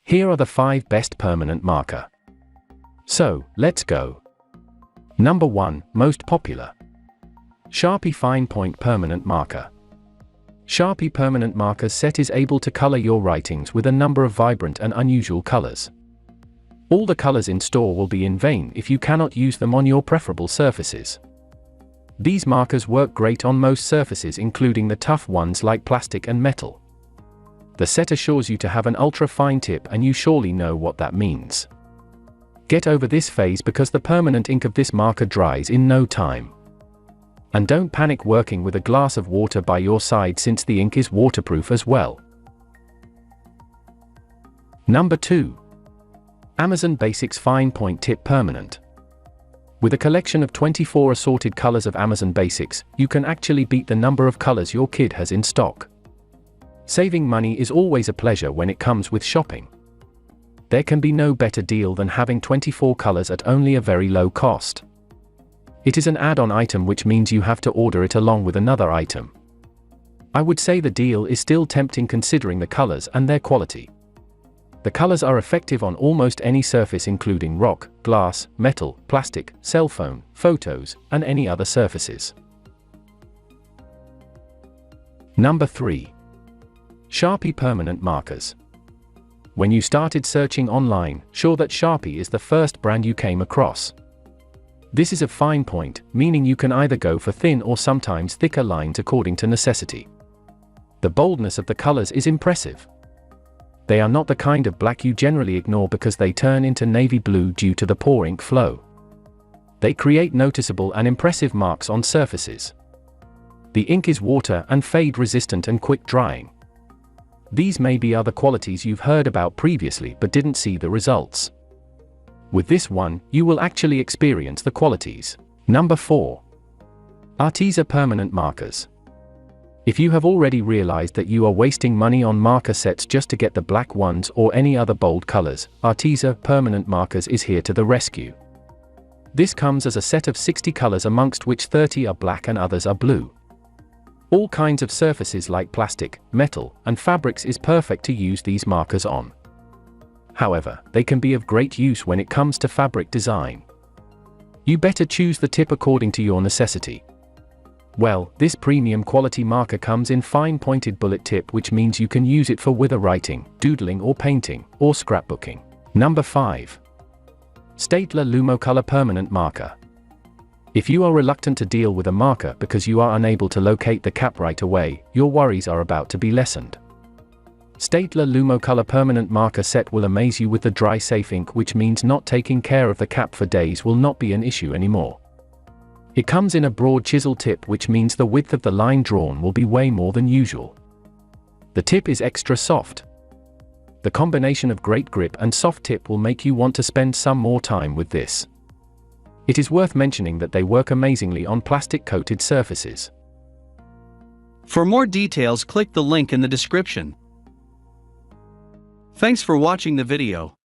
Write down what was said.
Here are the 5 best permanent marker. So, let's go. Number 1, most popular. Sharpie Fine Point Permanent Marker. Sharpie Permanent Marker Set is able to color your writings with a number of vibrant and unusual colors. All the colors in store will be in vain if you cannot use them on your preferable surfaces. These markers work great on most surfaces, including the tough ones like plastic and metal. The set assures you to have an ultra-fine tip, and you surely know what that means. Get over this phase because the permanent ink of this marker dries in no time. And don't panic working with a glass of water by your side, since the ink is waterproof as well. Number 2. Amazon Basics Fine Point Tip Permanent. With a collection of 24 assorted colors of Amazon Basics, you can actually beat the number of colors your kid has in stock. Saving money is always a pleasure when it comes with shopping. There can be no better deal than having 24 colors at only a very low cost. It is an add-on item, which means you have to order it along with another item. I would say the deal is still tempting considering the colors and their quality. The colors are effective on almost any surface, including rock, glass, metal, plastic, cell phone, photos, and any other surfaces. Number 3. Sharpie Permanent Markers. When you started searching online, sure that Sharpie is the first brand you came across. This is a fine point, meaning you can either go for thin or sometimes thicker lines according to necessity. The boldness of the colors is impressive. They are not the kind of black you generally ignore because they turn into navy blue due to the poor ink flow. They create noticeable and impressive marks on surfaces. The ink is water and fade resistant and quick drying. These may be other qualities you've heard about previously but didn't see the results. With this one, you will actually experience the qualities. Number 4. Arteza Permanent Markers. If you have already realized that you are wasting money on marker sets just to get the black ones or any other bold colors, Arteza Permanent Markers is here to the rescue. This comes as a set of 60 colors, amongst which 30 are black and others are blue. All kinds of surfaces like plastic, metal, and fabrics is perfect to use these markers on. However, they can be of great use when it comes to fabric design. You better choose the tip according to your necessity. Well, this premium quality marker comes in fine pointed bullet tip, which means you can use it for wither writing, doodling or painting, or scrapbooking. Number 5. Staedtler Lumocolor Permanent Marker. If you are reluctant to deal with a marker because you are unable to locate the cap right away, your worries are about to be lessened. Staedtler Lumocolor Permanent Marker Set will amaze you with the dry safe ink, which means not taking care of the cap for days will not be an issue anymore. It comes in a broad chisel tip, which means the width of the line drawn will be way more than usual. The tip is extra soft. The combination of great grip and soft tip will make you want to spend some more time with this. It is worth mentioning that they work amazingly on plastic-coated surfaces. For more details, click the link in the description. Thanks for watching the video.